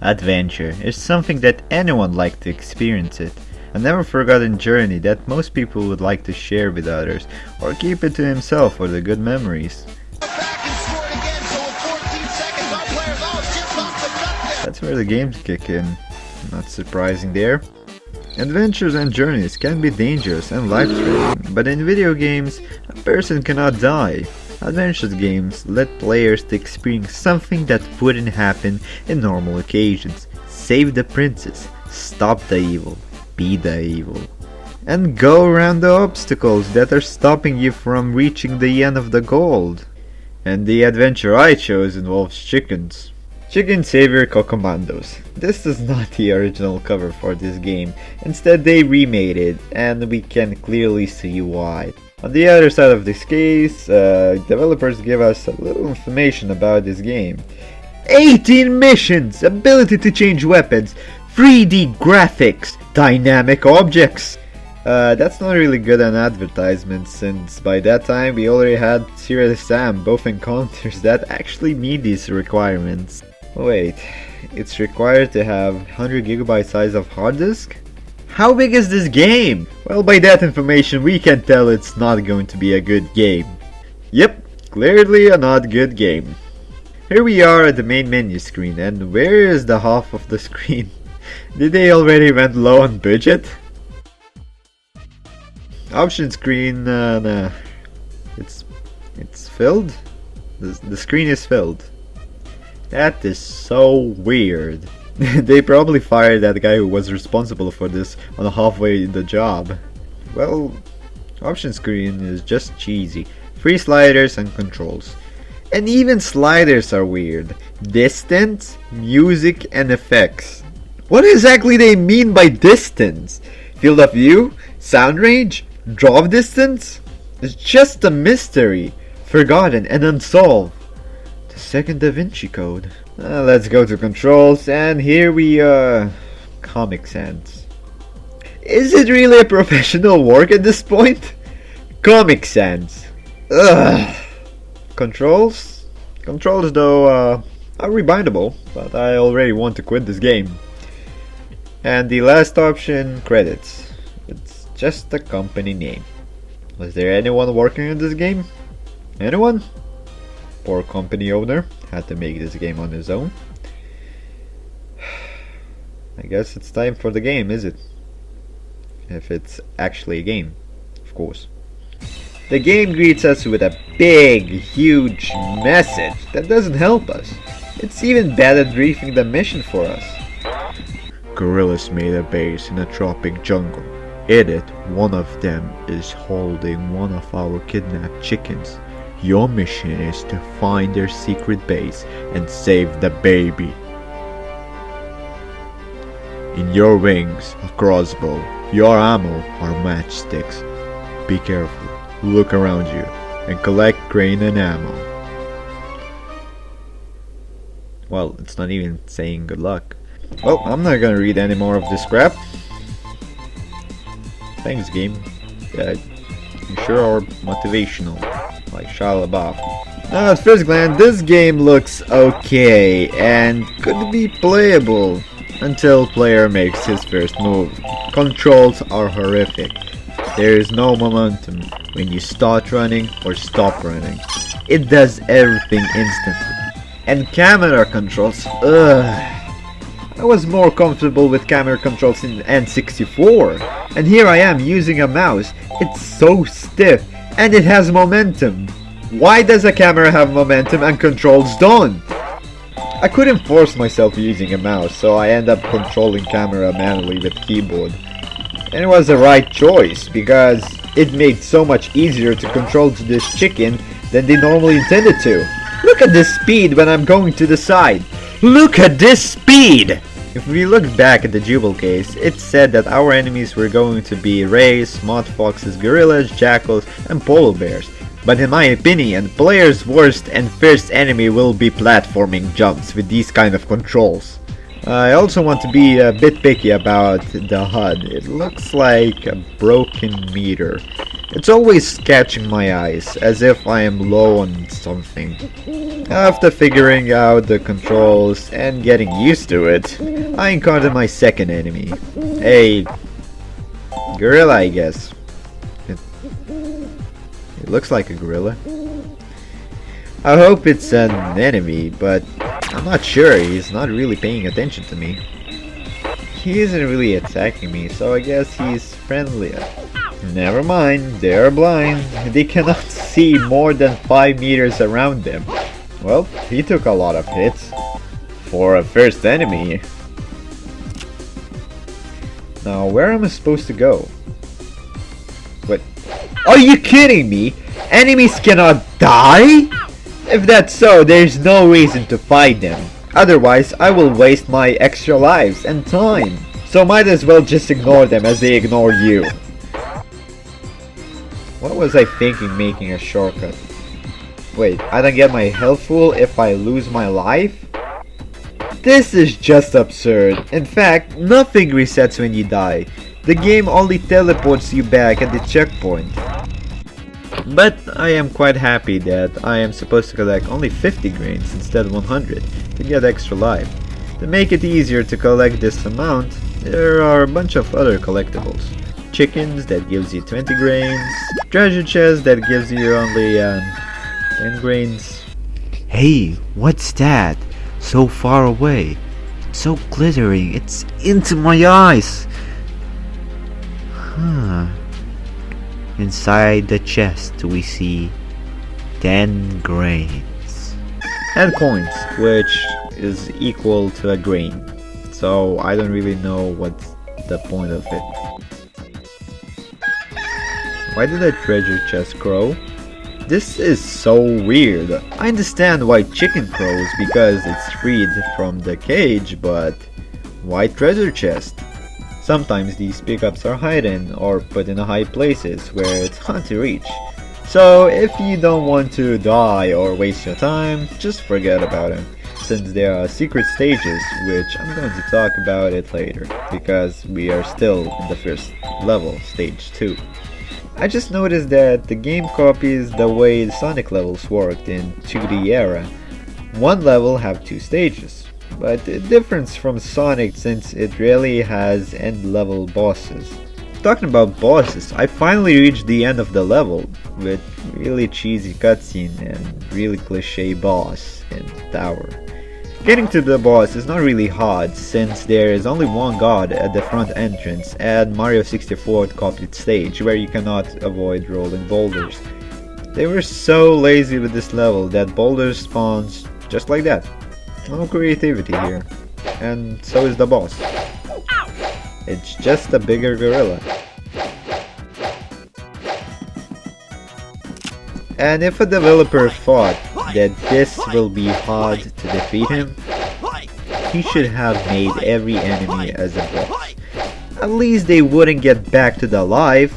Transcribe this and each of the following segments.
Adventure is something that anyone like to experience it. A never forgotten journey that most people would like to share with others or keep it to himself for the good memories. That's where the games kick in. Not surprising there. Adventures and journeys can be dangerous and life-threatening, but in video games, a person cannot die. Adventure games let players to experience something that wouldn't happen in normal occasions. Save the princess, stop the evil, be the evil, and go around the obstacles that are stopping you from reaching the end of the goal. And the adventure I chose involves chickens. Chicken Savior CoCommandos. This is not the original cover for this game, instead they remade it, and we can clearly see why. On the other side of this case, developers give us a little information about this game. 18 missions, ability to change weapons, 3D graphics, dynamic objects. That's not really good an advertisement, since by that time we already had Serious Sam, both encounters that actually meet these requirements. Wait, it's required to have 100 GB size of hard disk? How big is this game? Well, by that information we can tell it's not going to be a good game. Yep, clearly a not good game. Here we are at the main menu screen, and where is the half of the screen? Did they already went low on budget? Option screen, nah. It's filled? The screen is filled. That is so weird. They probably fired that guy who was responsible for this on halfway in the job. Well, option screen is just cheesy. 3 sliders and controls. And even sliders are weird. Distance, music, and effects. What exactly they mean by distance? Field of view? Sound range? Draw distance? It's just a mystery. Forgotten and unsolved. The second Da Vinci Code. Let's go to controls, and here we Comic Sans. Is it really a professional work at this point? Comic Sans. Ugh. Controls though are rebindable, but I already want to quit this game. And the last option, credits. It's just a company name. Was there anyone working on this game? Anyone? Poor company owner had to make this game on his own. I guess it's time for the game, is it? If it's actually a game, of course. The game greets us with a big, huge message that doesn't help us. It's even bad at briefing the mission for us. Gorillas made a base in a tropic jungle. In it, one of them is holding one of our kidnapped chickens. Your mission is to find their secret base and save the baby. In your wings, a crossbow. Your ammo are matchsticks. Be careful, look around you, and collect grain and ammo. Well, it's not even saying good luck. Well, I'm not gonna read any more of this crap. Thanks, game. You sure are motivational, like Shia LaBeouf. Now, at first glance, this game looks okay and could be playable until player makes his first move. Controls are horrific. There is no momentum when you start running or stop running. It does everything instantly. And camera controls, ugh. I was more comfortable with camera controls in N64, and here I am using a mouse. It's so stiff, and it has momentum. Why does a camera have momentum and controls don't? I couldn't force myself using a mouse, so I end up controlling camera manually with keyboard. And it was the right choice, because it made so much easier to control this chicken than they normally intended to. Look at this speed when I'm going to the side. Look at this speed! If we look back at the Jubal case, it said that our enemies were going to be rays, smart foxes, gorillas, jackals, and polar bears. But in my opinion, player's worst and first enemy will be platforming jumps with these kind of controls. I also want to be a bit picky about the HUD. It looks like a broken meter. It's always catching my eyes, as if I am low on something. After figuring out the controls and getting used to it, I encountered my second enemy. A gorilla, I guess. It looks like a gorilla. I hope it's an enemy, but I'm not sure. He's not really paying attention to me. He isn't really attacking me, so I guess he's friendly. Never mind, they're blind. They cannot see more than 5 meters around them. Well, he took a lot of hits. For a first enemy. Now, where am I supposed to go? What? Are you kidding me? Enemies cannot die? If that's so, there's no reason to fight them. Otherwise, I will waste my extra lives and time. So might as well just ignore them as they ignore you. What was I thinking making a shortcut? Wait, I don't get my health full if I lose my life? This is just absurd. In fact, nothing resets when you die. The game only teleports you back at the checkpoint. But I am quite happy that I am supposed to collect only 50 grains instead of 100 to get extra life. To make it easier to collect this amount, there are a bunch of other collectibles. Chickens that gives you 20 grains, treasure chest that gives you only 10 grains. Hey, what's that? So far away. So glittering, it's into my eyes. Huh. Inside the chest we see 10 grains. And coins, which is equal to a grain. So I don't really know what's the point of it. Why did the treasure chest crow? This is so weird. I understand why chicken crows because it's freed from the cage, but why treasure chest? Sometimes these pickups are hidden or put in high places where it's hard to reach. So if you don't want to die or waste your time, just forget about them, since there are secret stages, which I'm going to talk about it later, because we are still in the first level, stage 2. I just noticed that the game copies the way the Sonic levels worked in 2D era. One level have 2 stages. But the difference from Sonic since it really has end level bosses. Talking about bosses, I finally reached the end of the level with really cheesy cutscene and really cliche boss in the tower. Getting to the boss is not really hard since there is only one god at the front entrance and Mario 64 copied stage where you cannot avoid rolling boulders. They were so lazy with this level that boulders spawns just like that. No creativity here. And so is the boss. It's just a bigger gorilla. And if a developer thought that this will be hard to defeat him, he should have made every enemy as a boss. At least they wouldn't get back to the life.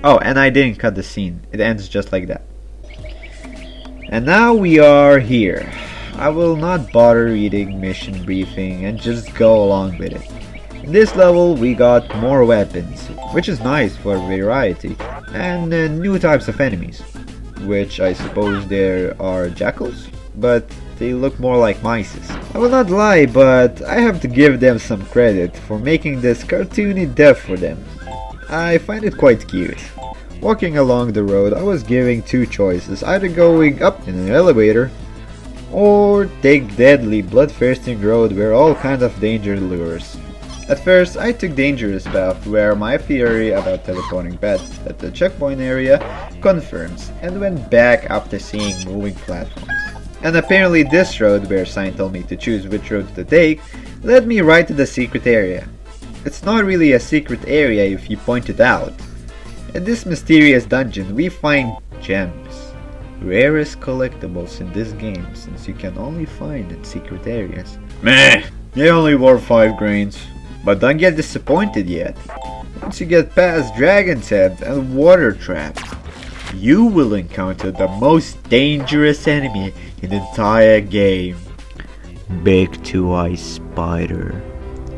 Oh, and I didn't cut the scene. It ends just like that. And now we are here. I will not bother reading mission briefing and just go along with it. In this level we got more weapons, which is nice for variety, and new types of enemies, which I suppose there are jackals, but they look more like mices. I will not lie, but I have to give them some credit for making this cartoony death for them. I find it quite cute. Walking along the road, I was given 2 choices, either going up in an elevator or take deadly bloodthirsty road where all kinds of danger lures. At first, I took dangerous path where my theory about teleporting back at the checkpoint area confirms and went back after seeing moving platforms. And apparently this road, where sign told me to choose which road to take, led me right to the secret area. It's not really a secret area if you point it out. In this mysterious dungeon, we find gems, rarest collectibles in this game since you can only find in secret areas. Meh, they only worth 5 grains. But don't get disappointed yet. Once you get past Dragon's Head and Water Trap, you will encounter the most dangerous enemy in the entire game. Big two-eyed spider.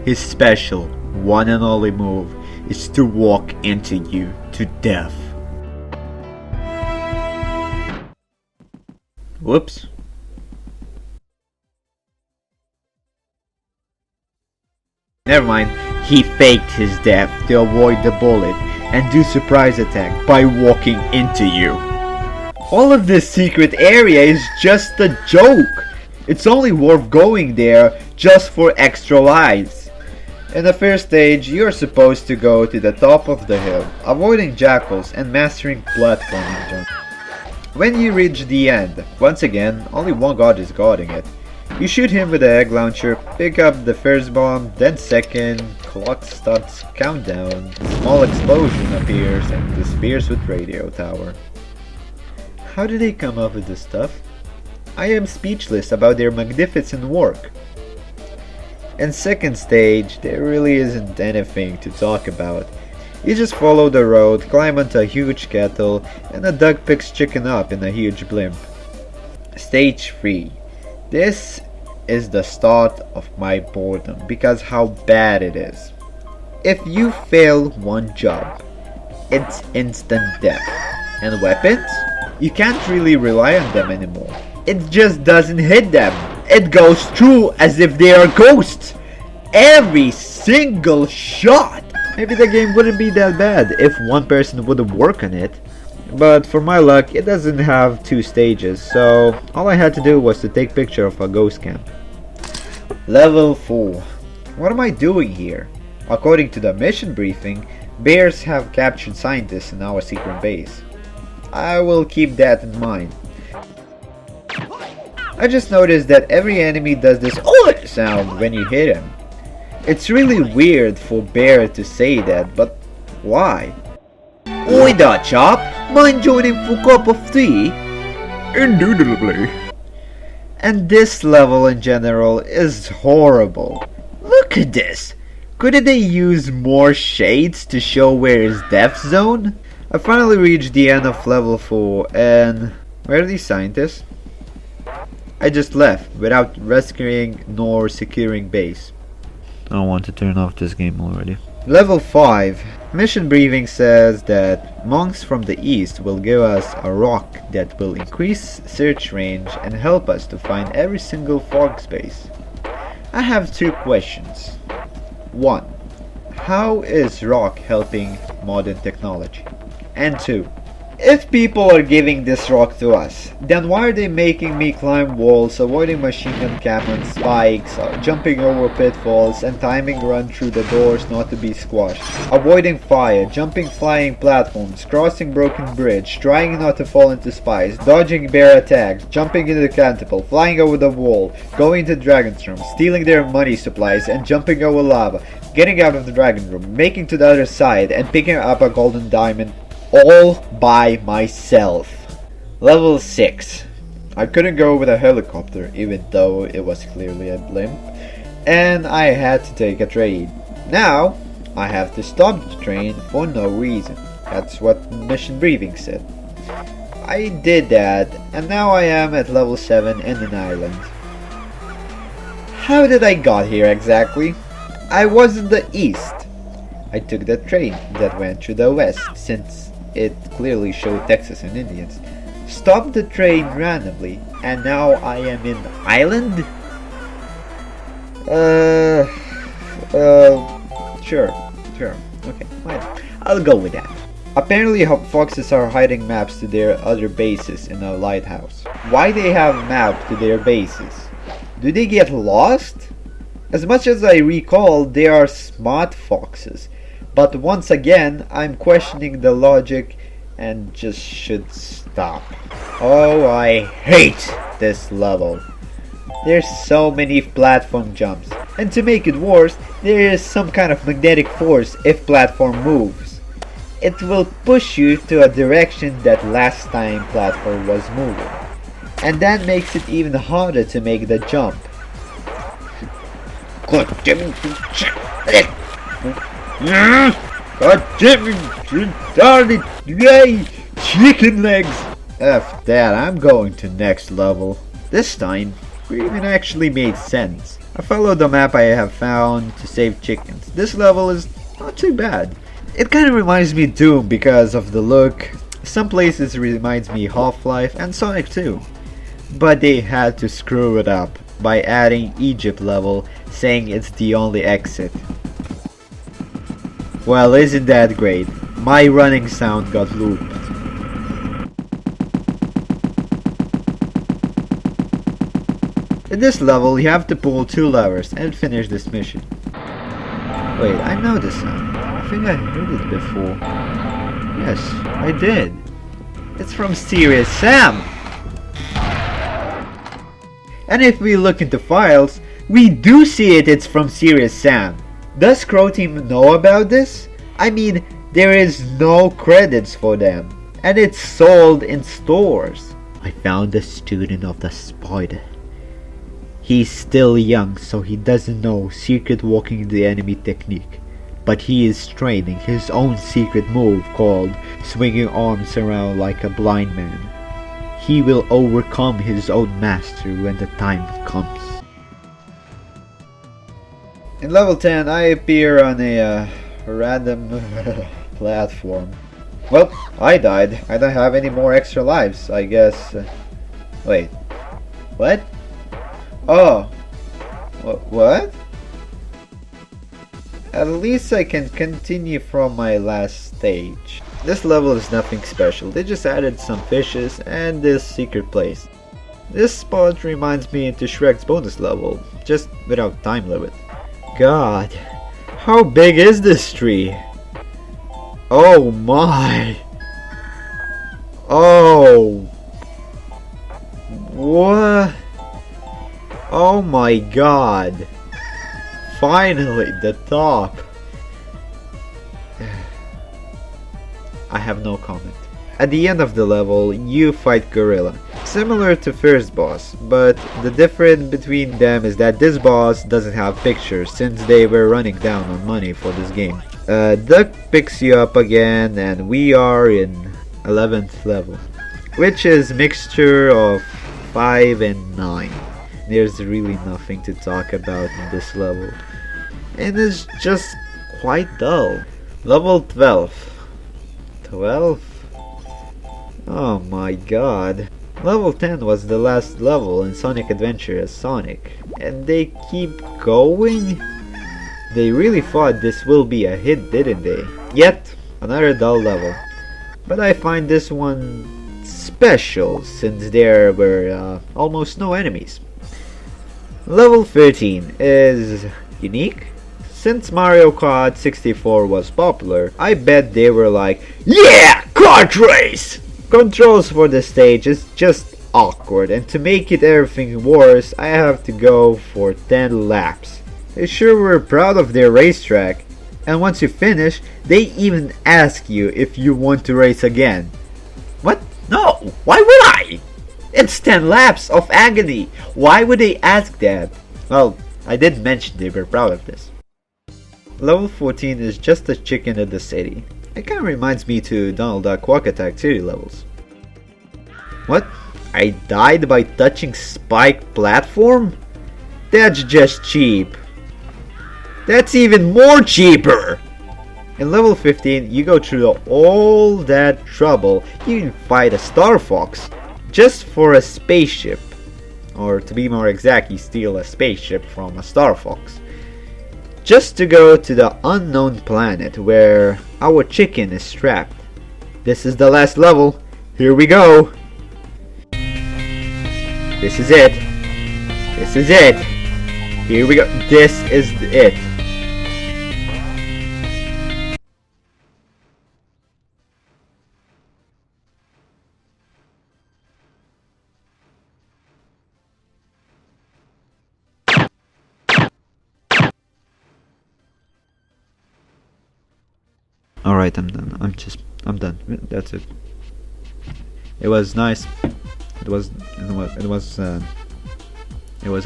His special, one and only move is to walk into you to death. Whoops. Never mind, he faked his death to avoid the bullet and do surprise attack by walking into you. All of this secret area is just a joke. It's only worth going there just for extra lives. In the first stage, you're supposed to go to the top of the hill, avoiding jackals and mastering platforming jump. When you reach the end, once again, only one god is guarding it. You shoot him with the egg launcher, pick up the first bomb, then second, clock starts countdown, small explosion appears and disappears with radio tower. How did they come up with this stuff? I am speechless about their magnificent work. In second stage, there really isn't anything to talk about. You just follow the road, climb onto a huge kettle, and a duck picks chicken up in a huge blimp. Stage 3. This is the start of my boredom because how bad it is. If you fail one jump, it's instant death. And weapons? You can't really rely on them anymore. It just doesn't hit them. It goes through as if they are ghosts. Every single shot. Maybe the game wouldn't be that bad if one person would work on it. But for my luck, it doesn't have 2 stages, so all I had to do was to take picture of a ghost camp. Level 4. What am I doing here? According to the mission briefing, bears have captured scientists in our secret base. I will keep that in mind. I just noticed that every enemy does this "oh" sound when you hit him. It's really weird for Bear to say that, but why? Oi da chap, mind joining for cup of tea? Indubitably. And this level in general is horrible. Look at this. Couldn't they use more shades to show where is death zone? I finally reached the end of level 4 and where are these scientists? I just left without rescuing nor securing base. I want to turn off this game already. Level 5. Mission briefing says that monks from the east will give us a rock that will increase search range and help us to find every single fog space. I have 2 questions. 1. How is rock helping modern technology? And 2. If people are giving this rock to us, then why are they making me climb walls, avoiding machine gun cannon spikes, jumping over pitfalls, and timing run through the doors not to be squashed, avoiding fire, jumping flying platforms, crossing broken bridge, trying not to fall into spikes, dodging bear attacks, jumping into the catapult, flying over the wall, going to dragon's room, stealing their money supplies, and jumping over lava, getting out of the dragon room, making to the other side, and picking up a golden diamond, all by myself. Level 6. I couldn't go with a helicopter even though it was clearly a blimp, and I had to take a train. Now I have to stop the train for no reason. That's what mission briefing said. I did that and now I am at level 7 in an island. How did I got here exactly? I was in the east. I took the train that went to the west since it clearly showed Texas and Indians. Stopped the train randomly, and now I am in the island? Sure, okay, fine. I'll go with that. Apparently foxes are hiding maps to their other bases in a lighthouse. Why they have maps to their bases? Do they get lost? As much as I recall, they are smart foxes. But once again, I'm questioning the logic and just should stop. Oh, I hate this level. There's so many platform jumps. And to make it worse, there is some kind of magnetic force if platform moves. It will push you to a direction that last time platform was moving. And that makes it even harder to make the jump. God damn it. God damn it, yay, chicken legs! F that, I'm going to next level. This time, even actually made sense. I followed the map I have found to save chickens. This level is not too bad. It kind of reminds me Doom because of the look. Some places reminds me Half-Life and Sonic 2. But they had to screw it up by adding Egypt level, saying it's the only exit. Well, isn't that great? My running sound got looped. In this level, you have to pull 2 levers and finish this mission. Wait, I know this sound. I think I heard it before. Yes, I did. It's from Serious Sam! And if we look into files, we do see it's from Serious Sam. Does Crow Team know about this? I mean, there is no credits for them, and it's sold in stores. I found a student of the spider. He's still young, so he doesn't know secret walking the enemy technique. But he is training his own secret move called swinging arms around like a blind man. He will overcome his own master when the time comes. In level 10, I appear on a random platform. Well, I died. I don't have any more extra lives, I guess. Wait. What? Oh. What? At least I can continue from my last stage. This level is nothing special. They just added some fishes and this secret place. This spot reminds me into Shrek's bonus level, just without time limit. God, how big is this tree? Oh my! Oh! What? Oh my god! Finally, the top! I have no comment. At the end of the level, you fight Gorilla. Similar to first boss, but the difference between them is that this boss doesn't have pictures since they were running down on money for this game. Duck picks you up again and we are in 11th level, which is mixture of 5 and 9. There's really nothing to talk about in this level, and it's just quite dull. Level 12. 12? Oh my god. Level 10 was the last level in Sonic Adventure as Sonic, and they keep going? They really thought this will be a hit, didn't they? Yet, another dull level. But I find this one special since there were almost no enemies. Level 13 is unique. Since Mario Kart 64 was popular, I bet they were like, yeah, kart race! Controls for the stage is just awkward, and to make it everything worse, I have to go for 10 laps. They sure were proud of their racetrack, and once you finish, they even ask you if you want to race again. What? No, why would I? It's 10 laps of agony. Why would they ask that? Well, I did mention they were proud of this. Level 14 is just a chicken in the city. It kinda reminds me to Donald Duck Quack Attack City levels. What? I died by touching spiked platform? That's just cheap. That's even more cheaper! In level 15, you go through all that trouble, you even fight a Star Fox, just for a spaceship. Or to be more exact, you steal a spaceship from a Star Fox. Just to go to the unknown planet where our chicken is trapped. This is the last level. Here we go. This is it. This is it. Here we go. This is it. Alright, I'm done. I'm done. That's it. It was nice. It was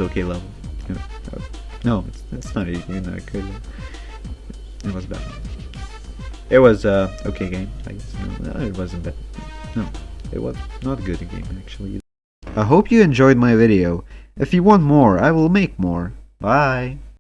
okay level. No, it's not even a good level. It was bad. It was okay game, I guess. No, it wasn't bad. No, it was not a good game actually. I hope you enjoyed my video. If you want more, I will make more. Bye.